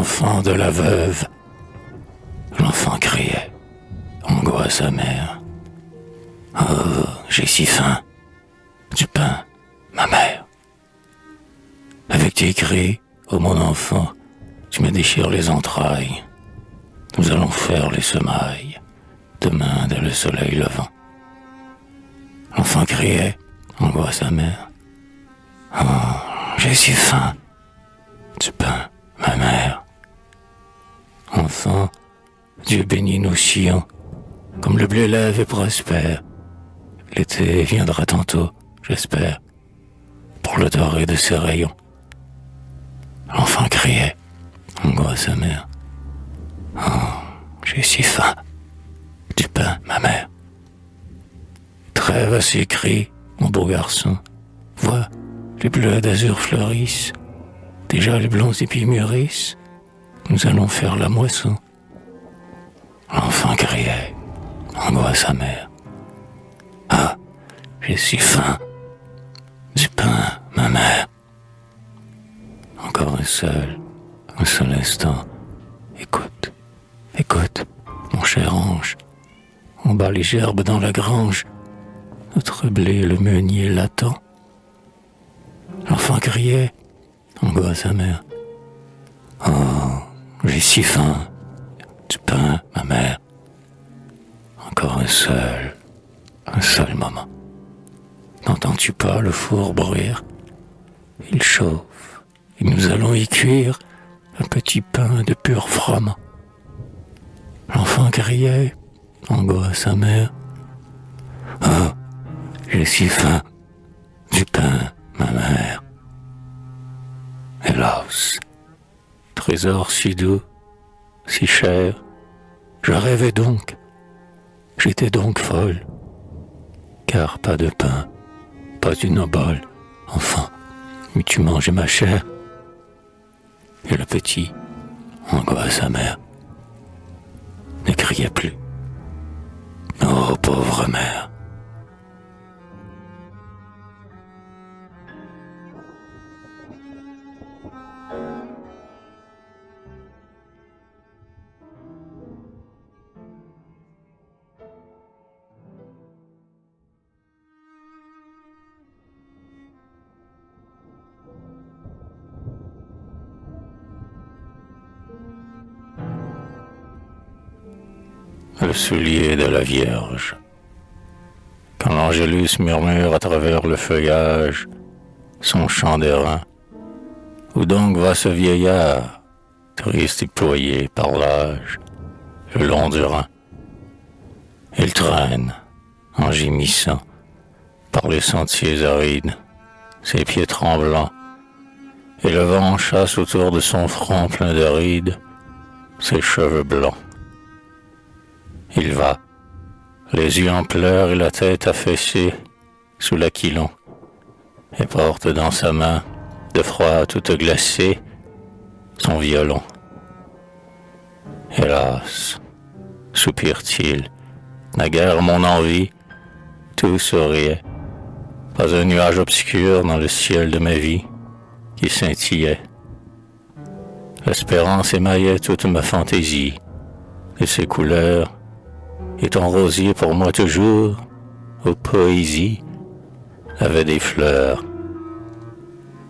enfant de la veuve. L'enfant criait, angoisse amère. Oh, j'ai si faim. Du pain, ma mère. Avec tes cris, ô mon enfant, tu me déchires les entrailles. Nous allons faire les semailles, demain dès le soleil levant. L'enfant criait, angoisse amère. Oh, j'ai si faim. Du pain, ma mère. Enfant, Dieu bénit nos sillons, comme le blé lève et prospère. L'été viendra tantôt, j'espère, pour le dorer de ses rayons. L'enfant criait, angoisse amère. Oh, j'ai si faim. Du pain, ma mère. Trêve à ces cris, mon beau garçon. Vois, les bleus d'azur fleurissent. Déjà les blonds épis mûrissent. Nous allons faire la moisson. L'enfant criait, angoisse amère. Ah, j'ai si faim. Du pain, ma mère. Encore un seul instant. Écoute, écoute, mon cher ange. On bat les gerbes dans la grange. Notre blé, le meunier l'attend. L'enfant criait, angoisse amère. Oh, j'ai si faim. Du pain, ma mère. Encore un seul moment. N'entends-tu pas le four bruire? Il chauffe, et nous allons y cuire un petit pain de pur froment. L'enfant criait, angoisse amère. Oh, j'ai si faim. Du pain, ma mère. Hélas, trésor si doux, si cher, je rêvais donc, j'étais donc folle, car pas de pain, pas une obole, enfant, mais tu mangeais ma chair. Et le petit, angoisse amère, ne criait plus. Oh, pauvre mère. Le soulier de la Vierge. Quand l'Angélus murmure à travers le feuillage son chant d'airain, où donc va ce vieillard, triste et ployé par l'âge, le long du Rhin? Il traîne, en gémissant, par les sentiers arides, ses pieds tremblants, et le vent chasse autour de son front plein de rides ses cheveux blancs. Il va, les yeux en pleurs et la tête affaissée sous l'aquilon, et porte dans sa main, de froid toute glacée, son violon. Hélas, soupire-t-il, naguère mon envie, tout souriait, pas un nuage obscur dans le ciel de ma vie qui scintillait. L'espérance émaillait toute ma fantaisie, et ses couleurs, et ton rosier pour moi toujours, aux poésies, avait des fleurs.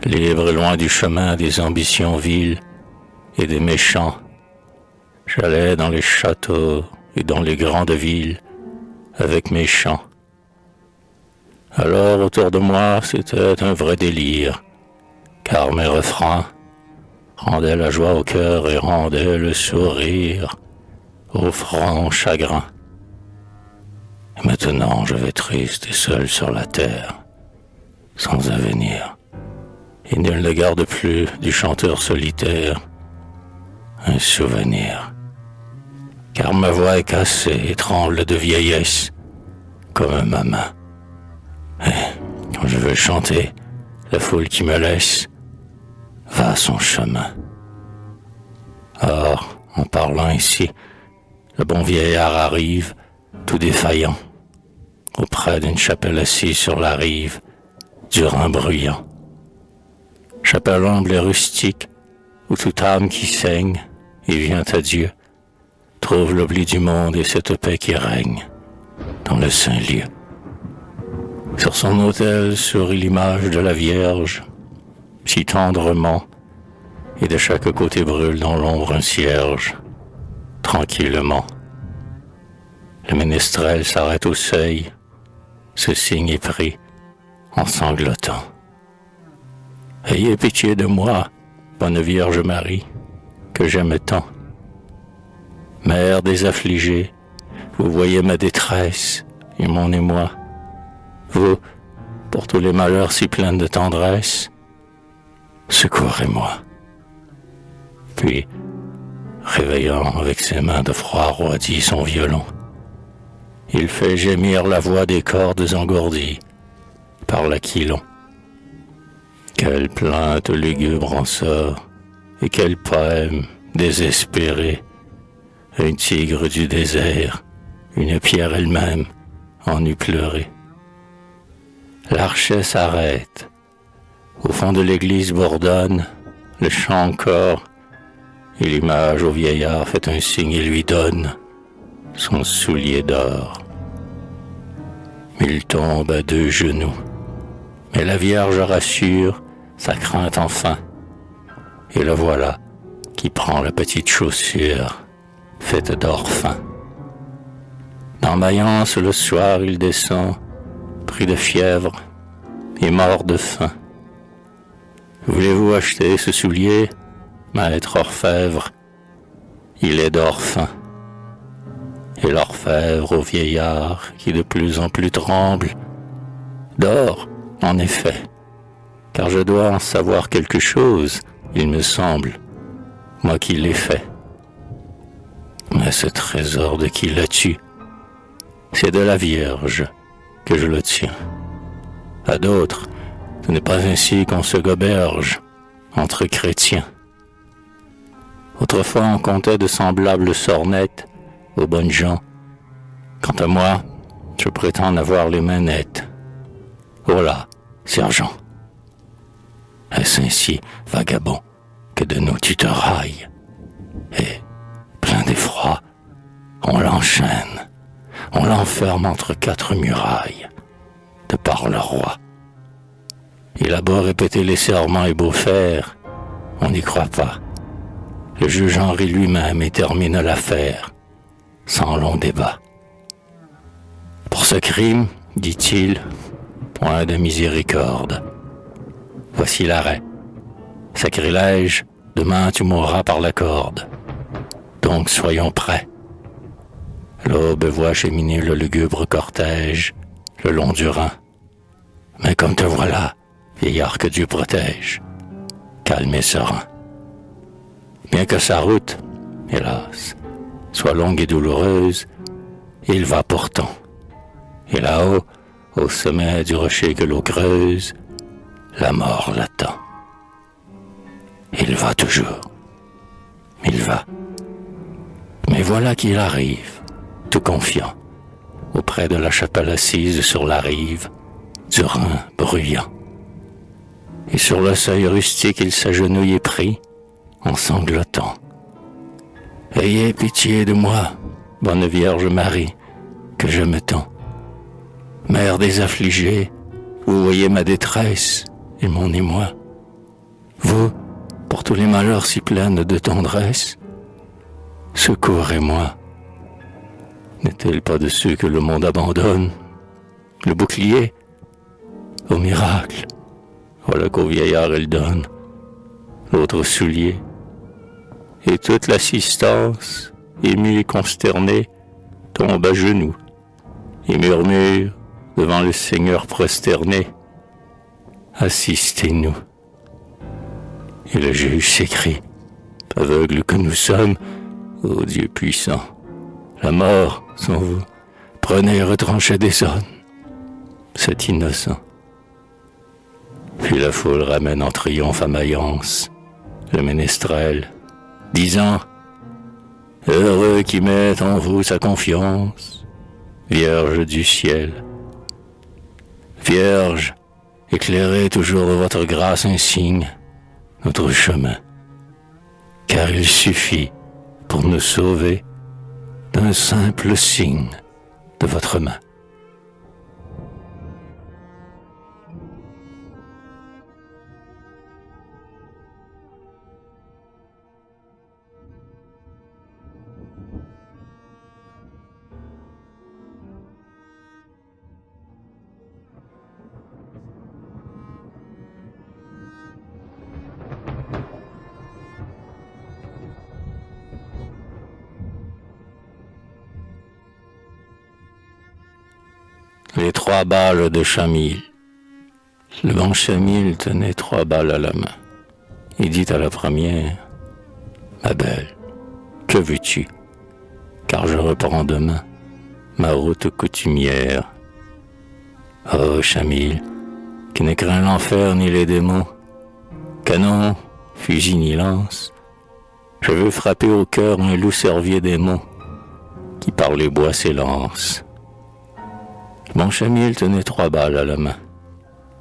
Libre et loin du chemin des ambitions viles et des méchants, j'allais dans les châteaux et dans les grandes villes avec mes chants. Alors autour de moi c'était un vrai délire, car mes refrains rendaient la joie au cœur et rendaient le sourire au front chagrin. Et maintenant je vais triste et seul sur la terre, sans avenir, et nul ne garde plus du chanteur solitaire un souvenir. Car ma voix est cassée et tremble de vieillesse, comme ma main. Et quand je veux chanter, la foule qui me laisse va son chemin. Or, en parlant ici, le bon vieillard arrive, tout défaillant, auprès d'une chapelle assise sur la rive du Rhin bruyant. Chapelle humble et rustique, où toute âme qui saigne et vient à Dieu trouve l'oubli du monde et cette paix qui règne dans le saint lieu. Sur son autel sourit l'image de la Vierge, si tendrement, et de chaque côté brûle dans l'ombre un cierge, tranquillement. Le ménestrel s'arrête au seuil, ce signe est pris en sanglotant. Ayez pitié de moi, bonne Vierge Marie, que j'aime tant. Mère des affligés, vous voyez ma détresse et mon émoi. Vous, pour tous les malheurs si pleins de tendresse, secourez-moi. Puis, réveillant avec ses mains de froid roidi son violon, il fait gémir la voix des cordes engourdies par l'aquilon. Quelle plainte lugubre en sort, et quel poème désespéré. Un tigre du désert, une pierre elle-même, en eût pleuré. L'archet s'arrête. Au fond de l'église bourdonne le chant encore, et l'image au vieillard fait un signe et lui donne son soulier d'or. Il tombe à 2 genoux, mais la Vierge rassure sa crainte enfin, et le voilà qui prend la petite chaussure faite d'or fin. Dans Mayence le soir il descend, pris de fièvre et mort de faim. Voulez-vous acheter ce soulier, maître orfèvre? Il est d'or fin. Et l'orfèvre au vieillard qui de plus en plus tremble, d'or, en effet, car je dois en savoir quelque chose, il me semble, moi qui l'ai fait. Mais ce trésor de qui l'a tue, c'est de la Vierge que je le tiens. À d'autres, ce n'est pas ainsi qu'on se goberge entre chrétiens. Autrefois on comptait de semblables sornettes aux bonnes gens. Quant à moi, je prétends avoir les mains nettes. Voilà, sergent. Est-ce ainsi, vagabond, que de nous tu te railles? Et, plein d'effroi, on l'enchaîne, on l'enferme entre 4 murailles, de par le roi. Il a beau répéter les serments et beau faire, on n'y croit pas. Le juge Henri lui-même et termine l'affaire, sans long débat. Pour ce crime, dit-il, point de miséricorde. Voici l'arrêt. Sacrilège, demain tu mourras par la corde. Donc soyons prêts. L'aube voit cheminer le lugubre cortège le long du Rhin. Mais comme te voilà, vieillard que Dieu protège, calme et serein. Bien que sa route, hélas, soit longue et douloureuse, il va pourtant. Et là-haut, au sommet du rocher que l'eau creuse, la mort l'attend. Il va toujours. Il va. Mais voilà qu'il arrive, tout confiant, auprès de la chapelle assise sur la rive du Rhin bruyant. Et sur le seuil rustique il s'agenouille et prie, en sanglotant. Ayez pitié de moi, bonne Vierge Marie, que j'aime tant. Mère des affligés, vous voyez ma détresse et mon émoi. Vous, pour tous les malheurs si pleines de tendresse, secourez-moi. N'est-elle pas de ceux que le monde abandonne? Le bouclier? Au miracle, voilà qu'au vieillard elle donne l'autre soulier. Et toute l'assistance, émue et consternée, tombe à genoux et murmure devant le Seigneur prosterné, assistez-nous. Et le juge s'écrie, aveugle que nous sommes, ô Dieu puissant, la mort, sans vous, prenez et retranchez des sonnes, c'est innocent. Puis la foule ramène en triomphe à Mayence le ménestrel, disant, heureux qui met en vous sa confiance, Vierge du ciel. Vierge, éclairez toujours de votre grâce insigne notre chemin. car il suffit pour nous sauver d'un simple signe de votre main. Les 3 balles de Chamille. Le bon Chamille tenait 3 balles à la main. Il dit à la première, « Ma belle, que veux-tu? Car je reprends demain ma route coutumière. » Oh Chamille, qui ne craint l'enfer ni les démons, canon, fusil ni lance, je veux frapper au cœur un loup cervier démon qui par les bois s'élance. Bon Chamille tenait 3 balles à la main.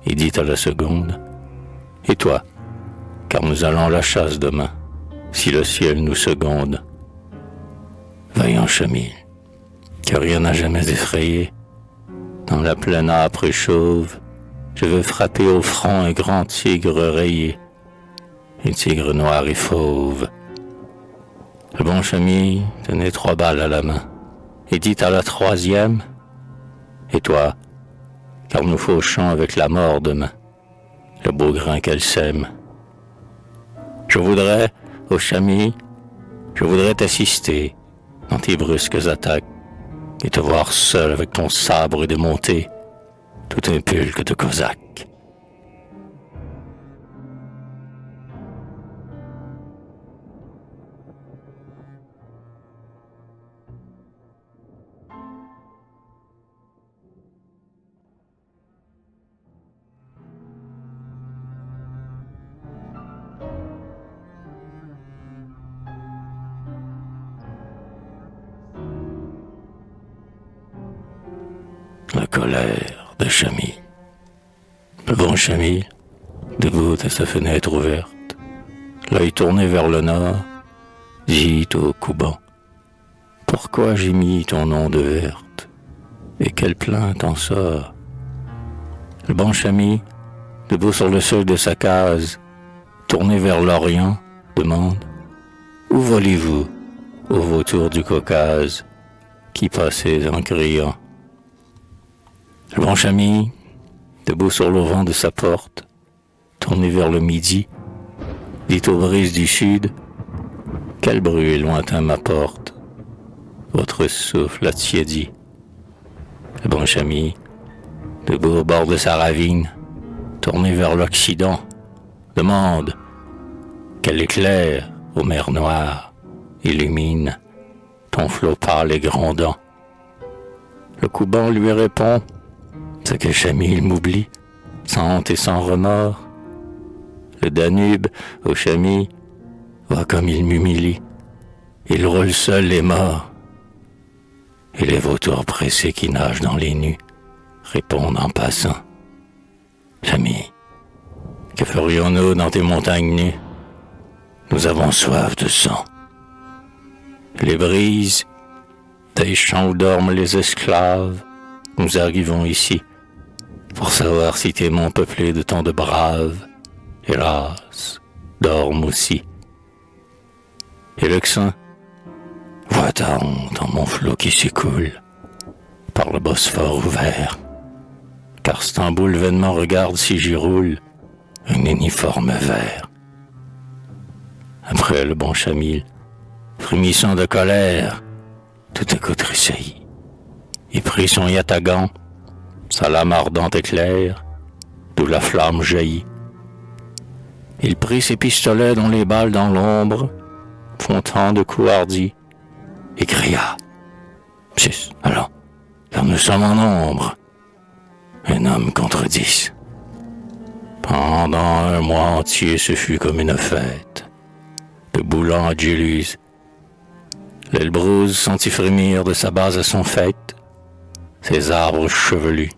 Il dit à la seconde, « Et toi, car nous allons à la chasse demain, si le ciel nous seconde. » Vaillant Chamille, que rien n'a jamais effrayé, dans la plaine âpre et chauve, je veux frapper au front un grand tigre rayé, un tigre noir et fauve. Le bon Chamille tenait 3 balles à la main, et dit à la troisième, « Et toi, car nous fauchons avec la mort demain, le beau grain qu'elle sème. Je voudrais, ô Chamille, je voudrais t'assister dans tes brusques attaques, et te voir seul avec ton sabre et démonter tout un pulque de cosaques. » La colère de Chamille. Le bon Chamille, debout à sa fenêtre ouverte, l'œil tourné vers le nord, dit au Couban, « Pourquoi j'ai mis ton nom de verte, et quelle plainte en sort ?» Le bon Chamille, debout sur le seuil de sa case, tourné vers l'Orient, demande, « Où volez-vous, ô vautours du Caucase, qui passez en criant ?» Le bon Chamille, debout sur l'auvent de sa porte, tourné vers le midi, dit aux brises du sud, « Quel bruit lointain m'apporte votre souffle attiédi. » Le bon Chamille, debout au bord de sa ravine, tourné vers l'Occident, demande, « Quel éclair, ô mer noire, illumine ton flot pâle et grondant. » Le Couban lui répond, ce que Chamille m'oublie, sans honte et sans remords. Le Danube, ô Chamille, vois comme il m'humilie. Il roule seul les morts. Et les vautours pressés qui nagent dans les nues répondent en passant. Chamille, que ferions-nous dans tes montagnes nues? Nous avons soif de sang. Les brises, des champs où dorment les esclaves, nous arrivons ici, pour savoir si tes monts peuplés de tant de braves, hélas, dorment aussi. Et l'Euxin, vois ta honte en mon flot qui s'écoule, par le Bosphore ouvert, car Stamboul vainement regarde si j'y roule un uniforme vert. Après le bon Chamille, frémissant de colère, tout à coup tressaillit. Il prit son yatagan, sa lame ardente éclaire, d'où la flamme jaillit. Il prit ses pistolets dont les balles dans l'ombre font tant de coups hardis, et cria, « 6, allons, car nous sommes en nombre, un homme contre 10. » Pendant un mois entier, ce fut comme une fête, de Boulan à Djéluse. L'Elbrouz sentit frémir de sa base à son faîte ses arbres chevelus.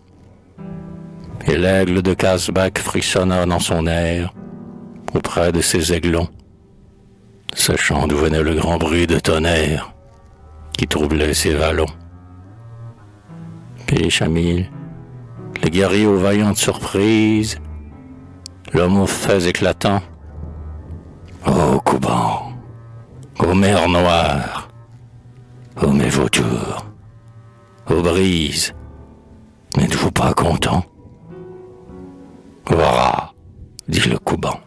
Et l'aigle de Casbach frissonna dans son air auprès de ses aiglons. sachant d'où venait le grand bruit de tonnerre qui troublait ses vallons. Puis Chamil, le guerrier aux vaillantes surprises, l'homme aux faits éclatants. Ô Couban, ô mer noire, ô mes vautours, ô brise, n'êtes-vous pas content? Voilà, dit le Couban,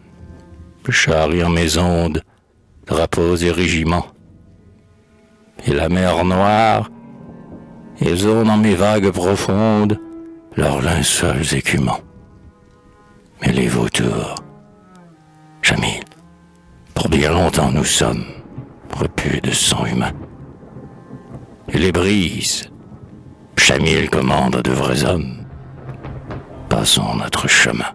charrie en mes ondes, drapeaux et régiments. Et la mer noire, et zone en mes vagues profondes, leurs linceuls écumants. Mais les vautours, Chamil, pour bien longtemps nous sommes repus de sang humain. Et les brises, Chamil commande de vrais hommes, passons notre chemin.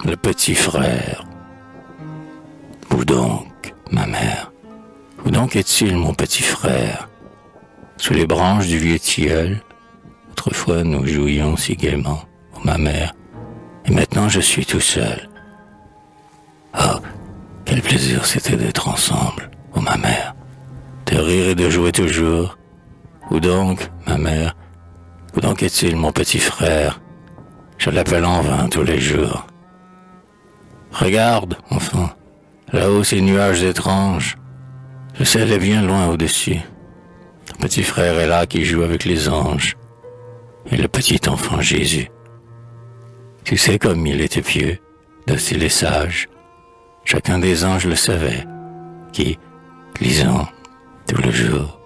Le petit frère. Où donc, ma mère? Où donc est-il, mon petit frère? Sous les branches du vieux tilleul, autrefois nous jouions si gaiement, oh ma mère, et maintenant je suis tout seul. Oh, quel plaisir c'était d'être ensemble, oh ma mère, de rire et de jouer toujours. Où donc, ma mère? Où donc est-il, mon petit frère? Je l'appelle en vain tous les jours. Regarde, enfant, là-haut ces nuages étranges. Je sais, elle est bien loin au-dessus. Ton petit frère est là qui joue avec les anges. Et le petit enfant Jésus. Tu sais comme il était pieux, docile et sage. Chacun des anges le savait, qui, lisant tout le jour,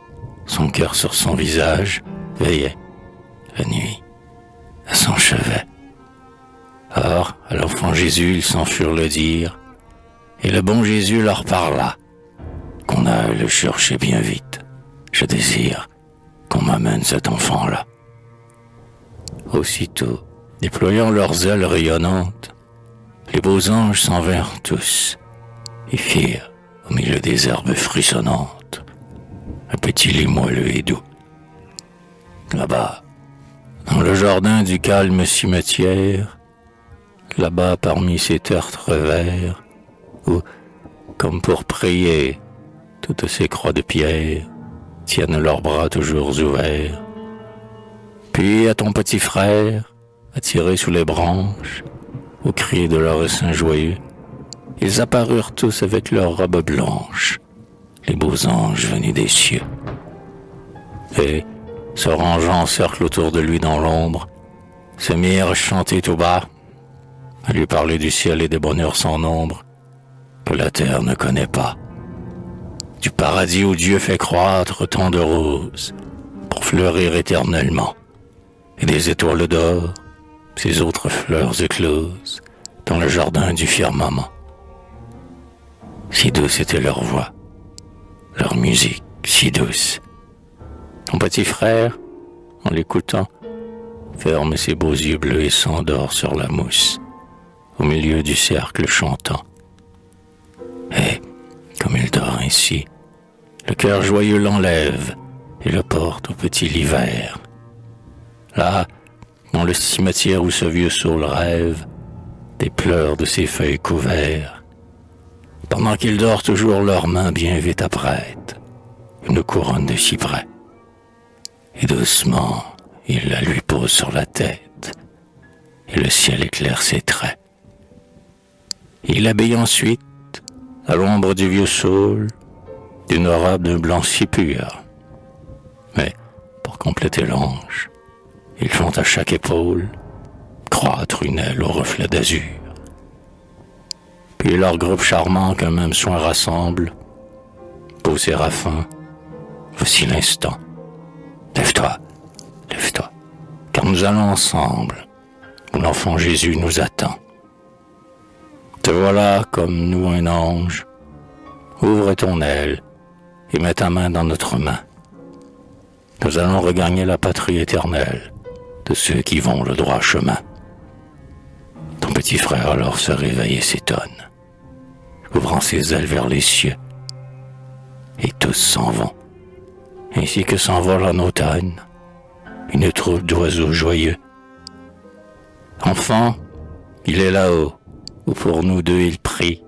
son cœur sur son visage, veillait, la nuit, à son chevet. Or, à l'enfant Jésus, ils s'en furent le dire, et le bon Jésus leur parla, qu'on aille le chercher bien vite. Je désire qu'on m'amène cet enfant-là. Aussitôt, déployant leurs ailes rayonnantes, les beaux anges s'en vinrent tous, et firent, au milieu des herbes frissonnantes, un petit lit moelleux et doux. Là-bas, dans le jardin du calme cimetière, là-bas parmi ces tertres verts, où, comme pour prier, toutes ces croix de pierre tiennent leurs bras toujours ouverts. Puis à ton petit frère, attiré sous les branches, au cri de leur essaim joyeux, ils apparurent tous avec leurs robes blanches, les beaux anges venus des cieux. Et, se rangeant en cercle autour de lui dans l'ombre, se mirent à chanter tout bas, à lui parler du ciel et des bonheurs sans nombre que la terre ne connaît pas, du paradis où Dieu fait croître tant de roses pour fleurir éternellement, et des étoiles d'or, ces autres fleurs écloses dans le jardin du firmament. Si douce était leur voix, leur musique si douce. Ton petit frère, en l'écoutant, ferme ses beaux yeux bleus et s'endort sur la mousse, au milieu du cercle chantant. Et, comme il dort ainsi, le cœur joyeux l'enlève et le porte au petit lit vert. Là, dans le cimetière où ce vieux saule rêve, des pleurs de ses feuilles couverts, pendant qu'il dort toujours leurs mains bien vite apprêtent une couronne de cyprès. Et doucement, il la lui pose sur la tête, et le ciel éclaire ses traits. Il l'habille ensuite, à l'ombre du vieux saule, d'une robe d'un blanc si pur. Mais, pour compléter l'ange, ils font à chaque épaule croître une aile au reflet d'azur. Puis leur groupe charmant qu'un même soin rassemble, beau séraphin, voici l'instant. Lève-toi, lève-toi, car nous allons ensemble, où l'enfant Jésus nous attend. Te voilà comme nous un ange. Ouvre ton aile et mets ta main dans notre main. Nous allons regagner la patrie éternelle de ceux qui vont le droit chemin. Ton petit frère alors se réveille et s'étonne, ouvrant ses ailes vers les cieux. Et tous s'en vont, ainsi que s'envole en automne une troupe d'oiseaux joyeux. Enfant, il est là-haut, où pour nous deux il prie.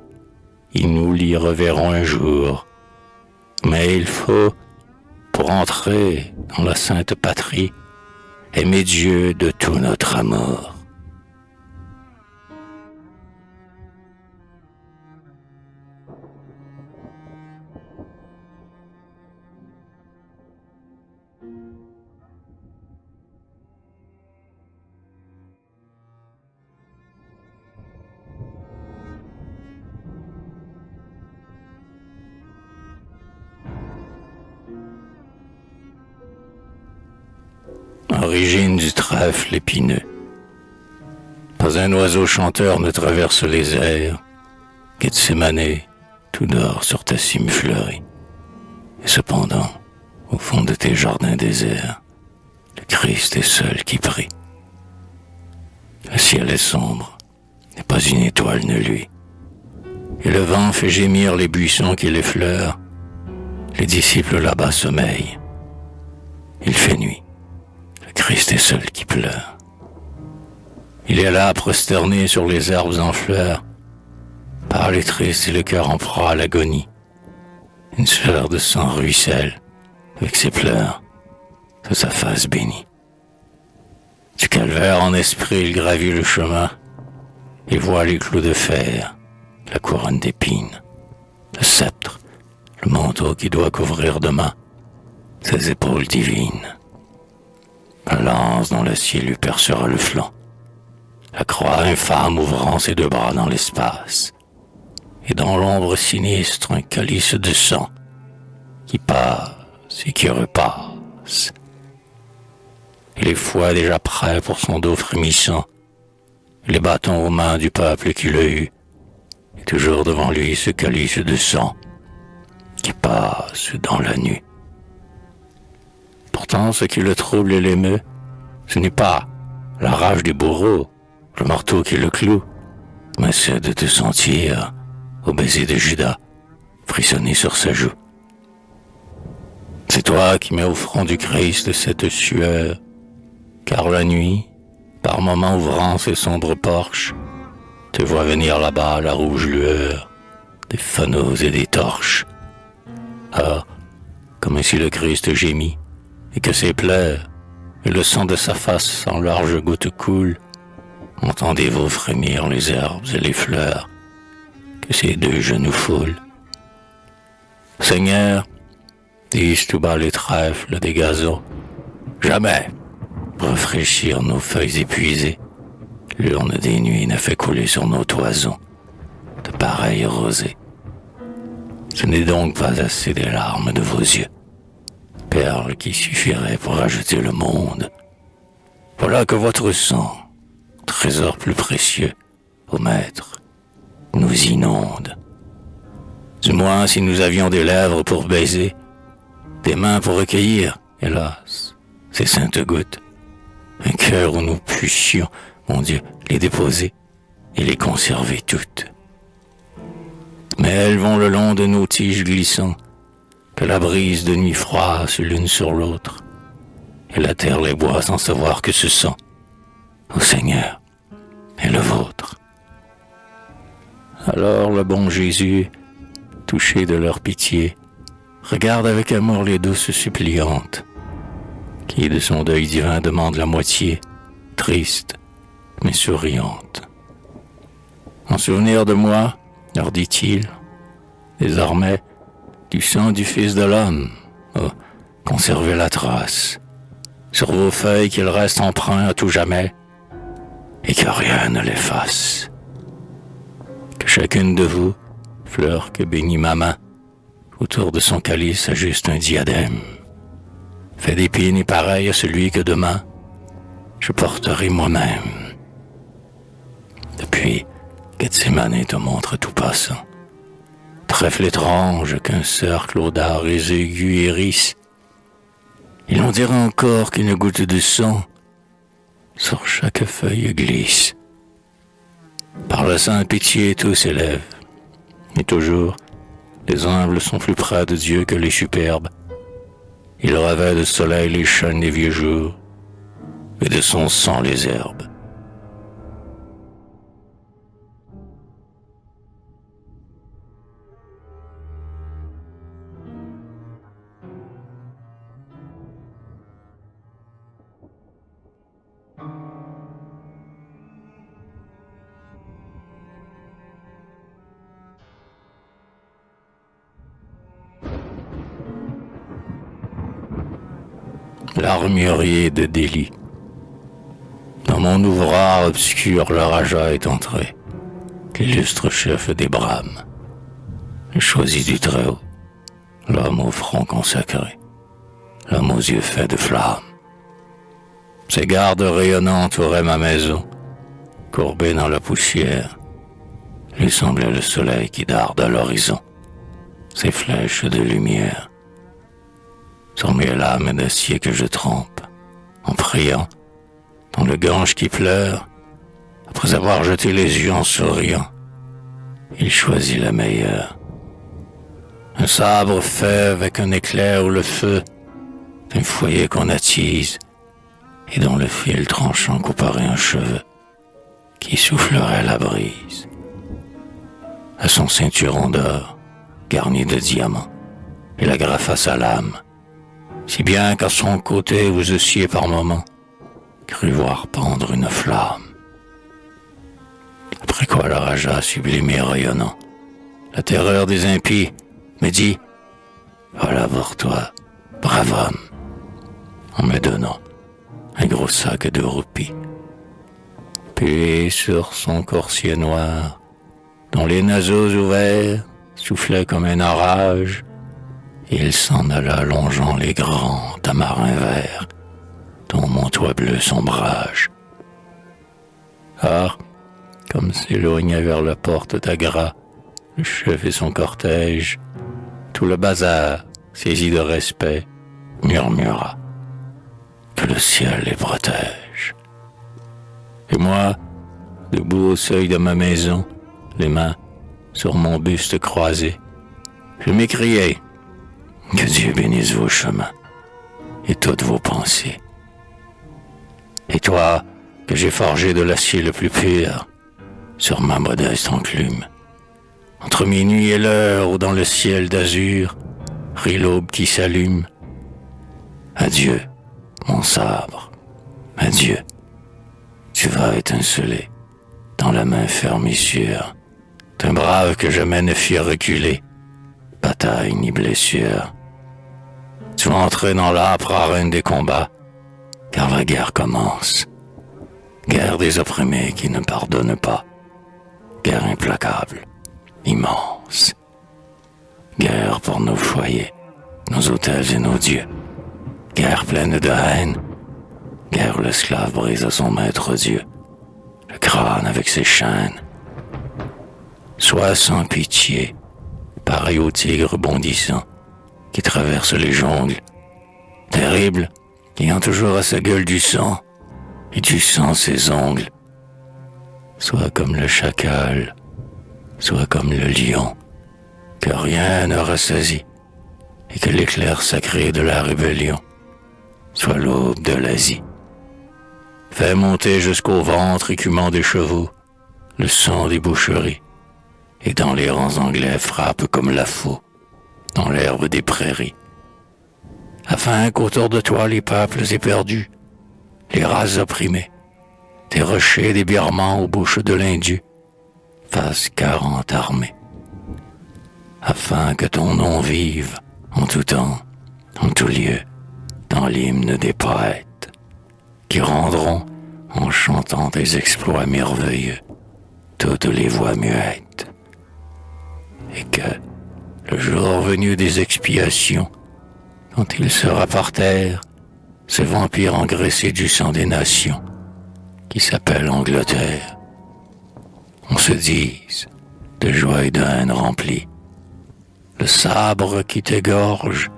Ils nous l'y reverront un jour. Mais il faut, pour entrer dans la sainte patrie, aimer Dieu de tout notre amour. Origine du trèfle épineux. Pas un oiseau chanteur ne traverse les airs. Gethsémanée, tout dort sur ta cime fleurie. Et cependant, au fond de tes jardins déserts, le Christ est seul qui prie. Le ciel est sombre, et pas une étoile ne luit. Et le vent fait gémir les buissons qui l'effleurent. Les disciples là-bas sommeillent. Il fait nuit. Le Christ est seul qui pleure. Il est là prosterné sur les herbes en fleurs, pâle et triste et le cœur en proie à l'agonie. Une sueur de sang ruisselle avec ses pleurs de sa face bénie. Du calvaire en esprit il gravit le chemin et voit les clous de fer, la couronne d'épines, le sceptre, le manteau qui doit couvrir demain ses épaules divines. La lance dont l'acier lui percera le flanc, la croix infâme ouvrant ses deux bras dans l'espace, et dans l'ombre sinistre un calice de sang qui passe et qui repasse. Et les fouets déjà prêts pour son dos frémissant, les bâtons aux mains du peuple qui l'a eu, et toujours devant lui ce calice de sang qui passe dans la nuit. Pourtant, ce qui le trouble et l'émeut, ce n'est pas la rage du bourreau, le marteau qui le cloue, mais c'est de te sentir, au baiser de Judas, frissonner sur sa joue. C'est toi qui mets au front du Christ cette sueur, car la nuit, par moments ouvrant ses sombres porches, te voit venir là-bas la rouge lueur des fanaux et des torches. Ah, comme si le Christ gémit, et que ses pleurs et le sang de sa face en larges gouttes coulent, entendez-vous frémir les herbes et les fleurs que ses deux genoux foulent. Seigneur, disent tout bas les trèfles des gazons, jamais, pour rafraîchir nos feuilles épuisées, l'urne des nuits n'a fait couler sur nos toisons de pareilles rosées. Ce n'est donc pas assez des larmes de vos yeux, perles qui suffiraient pour ajouter le monde. Voilà que votre sang, trésor plus précieux, ô maître, nous inonde. Du moins si nous avions des lèvres pour baiser, des mains pour recueillir, hélas, ces saintes gouttes, un cœur où nous puissions, mon Dieu, les déposer et les conserver toutes. Mais elles vont le long de nos tiges glissant, que la brise de nuit froisse l'une sur l'autre, et la terre les boit sans savoir que ce sang, ô Seigneur, est le vôtre. Alors le bon Jésus, touché de leur pitié, regarde avec amour les douces suppliantes, qui de son deuil divin demandent la moitié, triste mais souriante. En souvenir de moi, leur dit-il, désormais, du sang du Fils de l'homme, oh, conservez la trace, sur vos feuilles qu'il reste emprunt à tout jamais, et que rien ne l'efface. Que chacune de vous, fleur que bénit ma main, autour de son calice ajuste un diadème, fait d'épines et pareil à celui que demain, je porterai moi-même. Depuis Gethsémane te montre tout passant. Trèfle étrange qu'un cercle aux dards aigus hérisse. Il en dirait encore qu'une goutte de sang sur chaque feuille glisse. Par la sainte pitié tout s'élève, et toujours les humbles sont plus près de Dieu que les superbes. Il revêt de soleil les chênes des vieux jours, et de son sang les herbes. L'armurier de Delhi. Dans mon ouvroir obscur, le Raja est entré, l'illustre chef des Brahmes, le choisi du Très-Haut, l'homme au front consacré, l'homme aux yeux faits de flammes. Ses gardes rayonnants entouraient ma maison, courbés dans la poussière. Lui semblait le soleil qui darde à l'horizon, ses flèches de lumière. Sur mes lames d'acier que je trempe, en priant, dans le Gange qui pleure, après avoir jeté les yeux en souriant, il choisit la meilleure. Un sabre fait avec un éclair ou le feu d'un foyer qu'on attise, et dont le fil tranchant couperait un cheveu qui soufflerait la brise. À son ceinturon d'or, garni de diamants, il agrafa sa lame, si bien qu'à son côté vous eussiez par moments cru voir pendre une flamme. Après quoi le Raja sublime et rayonnant, la terreur des impies, me dit « Voilà pour toi, brave homme », en me donnant un gros sac de roupies. Puis sur son corsier noir, dont les naseaux ouverts soufflaient comme un orage, il s'en alla longeant les grands tamarins verts dont mon toit bleu sombrage. Ah, comme s'éloignait vers la porte d'Agra le chef et son cortège, tout le bazar, saisi de respect, murmura que le ciel les protège. Et moi, debout au seuil de ma maison, les mains sur mon buste croisé, je m'écriai que Dieu bénisse vos chemins et toutes vos pensées. Et toi, que j'ai forgé de l'acier le plus pur, sur ma modeste enclume, entre minuit et l'heure où dans le ciel d'azur rit l'aube qui s'allume. Adieu, mon sabre, adieu, tu vas étinceler dans la main ferme et sûre d'un brave que jamais ne fit reculer, bataille ni blessure. Tu vas entrer dans l'âpre arène des combats, car la guerre commence. Guerre des opprimés qui ne pardonnent pas. Guerre implacable, immense. Guerre pour nos foyers, nos autels et nos dieux. Guerre pleine de haine. Guerre où l'esclave brise à son maître Dieu le crâne avec ses chaînes. Sois sans pitié, pareil au tigre bondissant qui traverse les jungles, terrible, ayant toujours à sa gueule du sang, et du sang ses ongles. Sois comme le chacal, sois comme le lion, que rien ne ressaisit, et que l'éclair sacré de la rébellion soit l'aube de l'Asie. Fais monter jusqu'au ventre écumant des chevaux le sang des boucheries, et dans les rangs anglais frappe comme la faux dans l'herbe des prairies, afin qu'autour de toi les peuples éperdus, les races opprimées, des rochers des birmans aux bouches de l'Indus, fassent 40 armées, afin que ton nom vive en tout temps, en tout lieu, dans l'hymne des poètes, qui rendront, en chantant des exploits merveilleux, toutes les voix muettes, et que, le jour venu des expiations, quand il sera par terre, ce vampire engraissé du sang des nations, qui s'appelle Angleterre, On se dise, de joie et de haine remplie, le sabre qui t'égorge,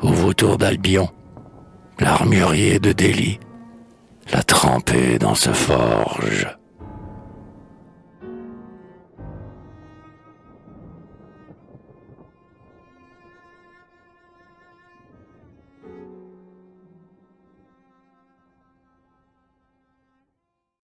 au vautour d'Albion, l'armurier de Delhi l'a trempé dans sa forge.